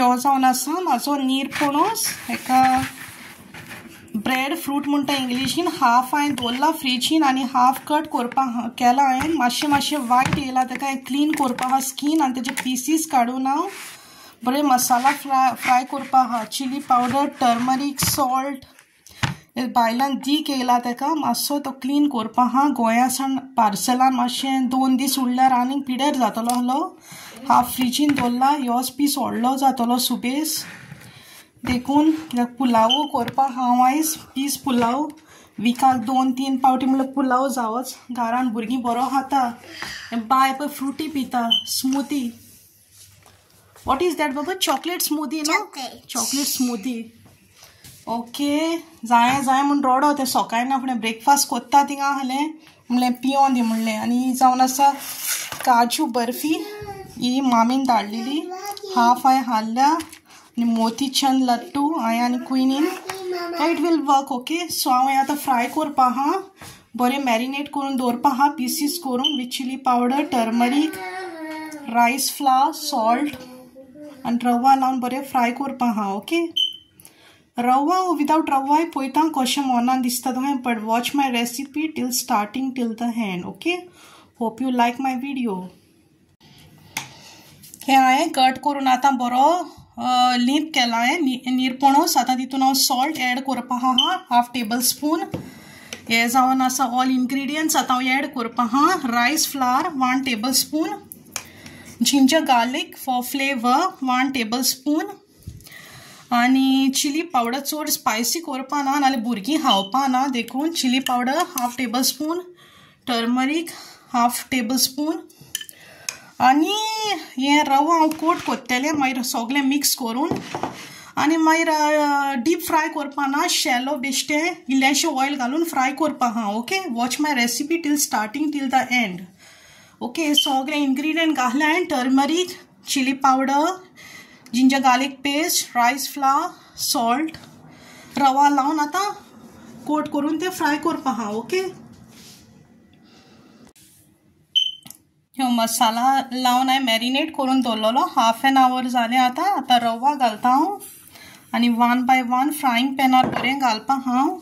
ह्यो जावन आसा म्हाजो निरपणस हेका ब्रेड फ्रूट म्हणटा इंग्लिशीन हाफ हांवें दवरला फ्रिजीन आनी हाफ कट करपाक केला हांवें मातशें वायट येयला ताका हांवें क्लीन करपा आहा स्कीन आनी तेजे पीसीस काडून हांव बरें मसाला फ्राय करपा आहा चिली पावडर टर्मरीक सॉल्ट बायलान दीक येयला ताका मातसो तो क्लीन करपा आहा गोंया सावन पार्सलान मातशें 2 दीस उरल्यार आनीक पिड्यार जातलो आहलो हाफ फ्रिजीन दवरला ह्योच पीस व्हडलो जातलो सुबेज देखून कित्याक पुलाव करपा हांव आयज पीस पुलाव विकाक 2-3 पावटी म्हणल्यार पुलाव जावच घरान भुरगीं बरो खाता बाय पळय फ्रुटी पिता स्मूथी वॉट इज दॅट बाबा chocolate smoothie no chocolate smoothie okay जाय म्हूण रोडो ते सकाळीं फुडें ब्रेकफास्ट कोत्ता थिंगा आहलें म्हणलें पियोन दी म्हणलें आनी जावन आसा काजू बर्फी ही मामीन धाडलेली हाफ हांवें हाडल्या आनी मोतीचंद लड्डू हांवें आनी quinine it will work okay so हांवें आतां फ्राय करपा आहा बरें मॅरिनेट करून दवरपा आहा पीसीस करून with chilli powder turmeric rice flour salt आनी रवा लावन बरें फ्राय करपा आहा ओके रवा विदाउट रवा पळयता कशें मोनान दिसता तुवें but watch my recipe till starting till the end okay hope you like my video हे हांवें कट करून आतां बरो लीप केला हांवें निरपणस आतां तितून हांव सॉल्ट एड करपा आहा हाफ टेबल स्पून हे जावन आसा ऑल इनग्रिडियंट्स आतां हांव एड करपा आहा rice flour 1 tablespoon ginger garlic for flavour 1 tablespoon आनी चिली पावडर चड स्पायसी करपा ना नाल्यार भुरगीं खावपा ना देखून chilli powder half tablespoon turmeric half tablespoon आनी हे रवा हांव कोट कोत्तेलें मागीर सगळें मिक्स करून आनी मागीर डीप फ्राय करपा ना शॅलो बेश्टें इल्लेशें ऑयल घालून फ्राय करपा आहा okay watch my recipe till starting till the end okay सगळे इनग्रिडियंट घातले हांवें turmeric chilli powder ginger garlic paste rice flour salt रवा लावन आतां कोट करून ते फ्राय करपा आहा ओके ह्यो मसाला लावन हांवें मॅरिनेट करून दवरलेलो हाफ एन आवर जालें आतां रवा घालता हांव आनी 1 बाय 1 फ्रायींग पॅनार बरें घालपा हांव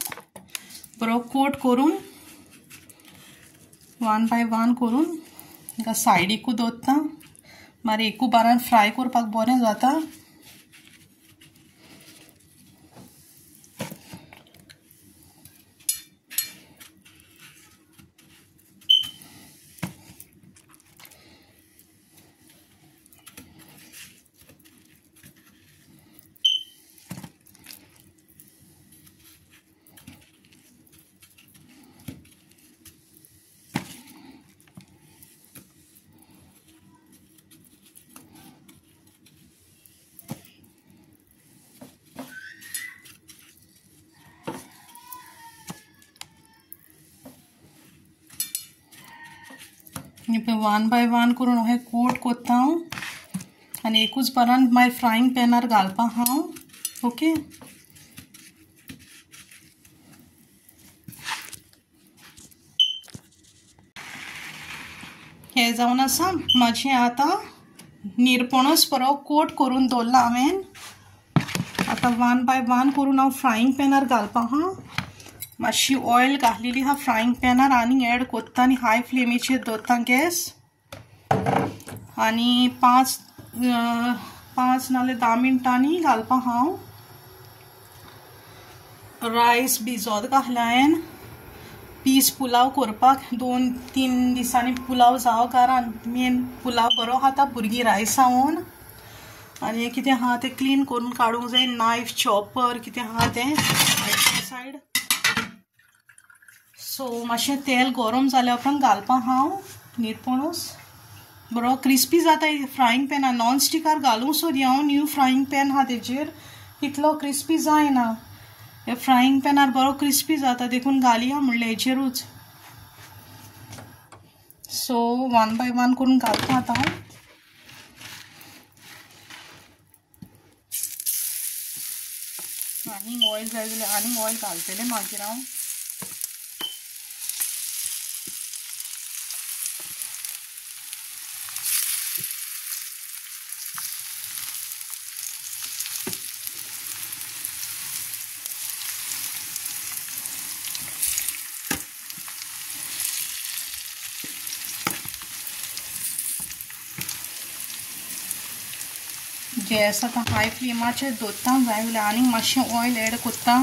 बरो कोट करून 1 बाय 1 करून ताका सायडीकूच दवरता मागीर एकू बारान फ्राय करपाक बरें जाता पळय 1 बाय 1 करून अशें कोट कोत्ता हांव आनी एकूच बारान मागीर फ्रायींग पॅनार घालपा हांव ओके हे जावन आसा म्हाजें आतां निरपणस बरो कोट करून दवरला हांवें आतां 1 बाय 1 करून हांव फ्रायींग पॅनार घालपा आहा मातशी ऑयल घातलेली आहा फ्रायींग पॅनार आनी एड कोत्ता आनी हाय फ्लेमीचेर दवरता गॅस आनी 5 नाल्यार 10 मिनटांनी घालपा हांव रायस भिजोत घातला हांवें पीस पुलाव करपाक 2-3 दिसांनी पुलाव जावं घरान मेन पुलाव बरो खाता भुरगीं रायस खावन आनी कितें आहा तें क्लीन करून काडूंक जाय नायफ चॉपर कितें आहा तें सायड सो मातशें तेल गरम जाल्या उपरांत घालपा हांव निरपणस बरो क्रिस्पी जाता फ्रायींग पॅनार नॉन स्टिकार घालूंक सोदी हांव न्यू फ्रायींग पॅन आहा तेजेर इतलो क्रिस्पी जायना हे फ्रायींग पॅनार बरो क्रिस्पी जाता देखून घालया म्हणलें हेजेरूच सो 1 बाय 1 करून घालता आतां हांव आनीक ऑयल जाय जाल्यार आनीक ऑयल घालतलें मागीर हांव गॅस आतां हाय फ्लेमाचेर दवरता जाय जाल्यार आनीक मातशें ऑयल एड करता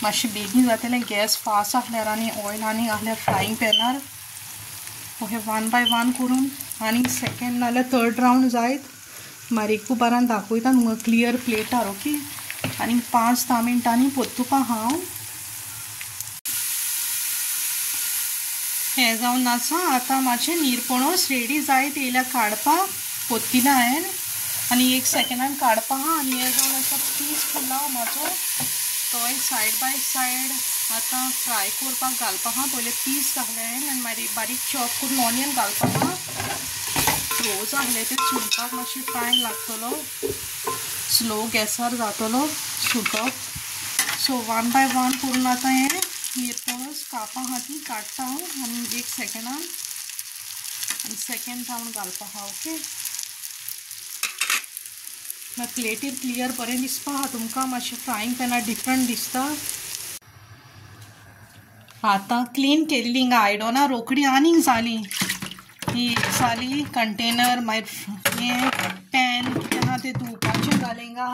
मातशें बेगीन जातलें गॅस फास्ट आसल्यार आनी ऑयल आनीक आहल्यार फ्रायींग पॅनार ओके 1 बाय 1 करून आनीक सेकंड नाल्यार थर्ड रावंड जायत मारीकू बारान दाखयता तुमकां क्लियर प्लेटार ओके आनीक 5-10 मिनटांनी परतुपा हांव हें जावन आसा आतां मातशें निरपणस रेडी जायत येयल्यार काडपाक परतिना हांवें आनी 1 सेकंडान काडपा आहा आनी हें जावन आसा पीस पुलाव म्हाजो तोय सायड बाय सायड आतां फ्राय करपाक घालपा आहा पयलें पीस घातले हांवें आनी मागीर बारीक चॉप करून ऑनियन घालपा आहा रोज आहले ते सुटपाक मातशें टायम लागतलो स्लो गॅसार जातलो सुटप सो 1 बाय 1 करून आतां हें निरपणस कापा आहा ती काडटा हांव आनी 1 सेकंडान आनी सेकंड रावंड घालपा आहा ओके प्लेटीर क्लियर बरें दिसपा आहा तुमकां मातशें फ्रायींग पॅनार डिफरंट दिसता आतां क्लीन केल्ली हिंगा आयदनां रोखडी आनीक जाली ही जाली कंटेनर मागीर हें पॅन तेन्ना तें धुवपाचें जालें हिंगा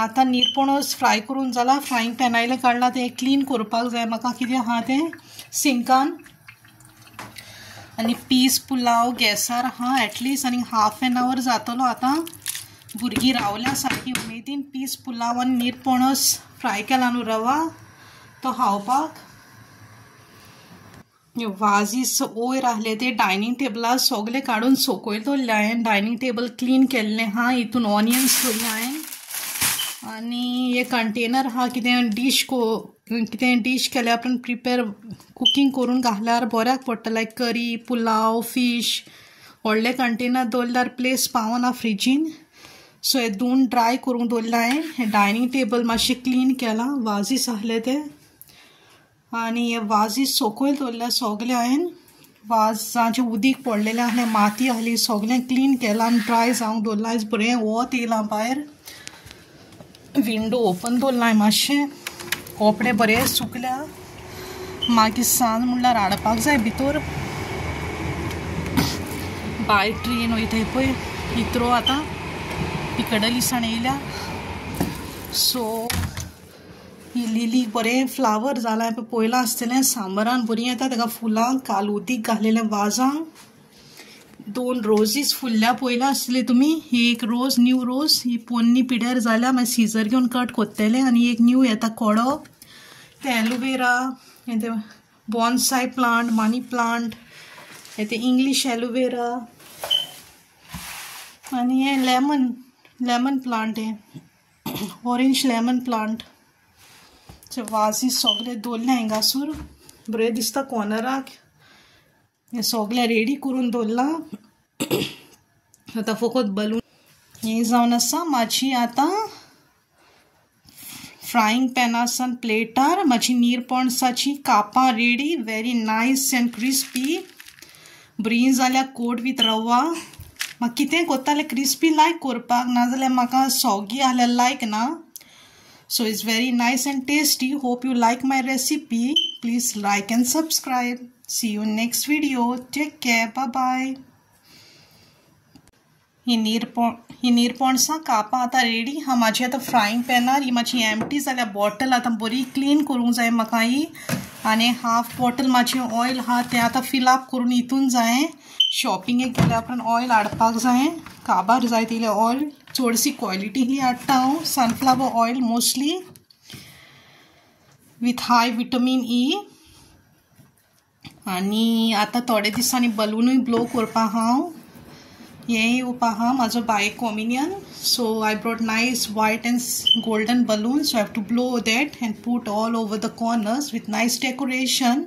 आतां निरपणस फ्राय करून जाला फ्रायींग पॅनायले काडला तें क्लीन करपाक जाय म्हाका कितें आहा तें सिंकान आनी पीस पुलाव गॅसार आहा एटलिस्ट आनी हाफ एन आवर जातलो आतां भुरगीं रावल्या सारकी उमेदीन पीस पुलाव आनी निरपणस फ्राय केला न्हू रवा तो खावपाक वाजीस वयर आहले ते डायनींग टेबलार सगळे काडून सोकोयल दवरले हांवें डायनींग टेबल क्लीन केल्लें आहा हितून ऑनियन्स दवरले हांवें आनी हे कंटेनर आहा कितें डीश केल्या उपरांत प्रिपेर कुकींग करून घातल्यार बऱ्याक पडटा लायक करी पुलाव फीश व्हडले कंटेनर दवरल्यार प्लेस पावना फ्रिजीन सो हे दोन ड्राय करून दवरले हांवें हे डायनींग टेबल मातशें क्लीन केलां वाजीस आहले ते आनी हे वाजीस सोकोयल दवरल्या सगळे हांवें वाजाचें उदीक पडलेलें आहलें माती आहली सगळें क्लीन केलां आनी ड्राय जावंक दवरलां आयज बरें वत येयलां भायर विंडो ओपन दवरलां हांवें मातशें कपडे बरें सुकल्या मागीर सांज म्हणल्यार हाडपाक जाय भितर बाय ट्रेन वयताय पळय इतरो आतां पिकडलीसान येयल्या सो ही लिली बरें फ्लावर जालां पळय पयलां आसतलें सांबरान बरीं येता ताका फुलां काल उदीक घातलेलें वाजांक 2 रोजीस फुल्ल्या पयलां आसतली तुमी ही एक रोज न्यू रोज ही पोन्नी पिड्यार जाल्या मागीर सिजर घेवन कट कोत्तेलें आनी एक न्यू येता कोडो ते एलोवेरा हे ते बॉन्साय प्लांट मनी प्लांट हे ते इंग्लीश एलोवेरा आनी हे लेमन प्लांट हे ऑरेंज लेमन प्लांट वाजी सगळे दवरले हिंगासूर बरें दिसता कॉर्नराक हे सगळे रेडी करून दवरलां आतां फकत बलून हे जावन आसा म्हाजी आतां फ्रायींग पॅनासान प्लेटार म्हाजी निरपणसाची कापां ready very nice and crispy बरीं जाल्या कोट वीथ रवा म्हाका कितें कोत्तालें क्रिस्पी लायक करपाक नाजाल्यार म्हाका सॉगी आहल्यार लायक ना so it's very nice and tasty. Hope you like my recipe. Please like and subscribe. See you in next video. Take care. Bye bye. ही निरपणसां कापां आतां रेडी हा म्हाजी आतां फ्रायींग पॅनार ही मातशी एम्प्टी जाल्यार बॉटल आतां बरी क्लीन करूंक जाय म्हाका ही आनी हाफ बॉटल मातशें ऑयल आहा तें आतां फिल अप करून हितून जाय शॉपिंगेक गेल्या उपरांत ऑयल हाडपाक जाय काबार जाय तिलें ऑयल चडशी क्वॉलिटी ही हाडटा हांव sunflower oil mostly with high vitamin E आनी आतां थोडे दिसांनी बलूनूय ब्लो करपाक हांव हें येवपा आहा म्हाजो बायक communion so I brought nice white and golden balloons so I have to blow that and put all over the corners with nice decoration.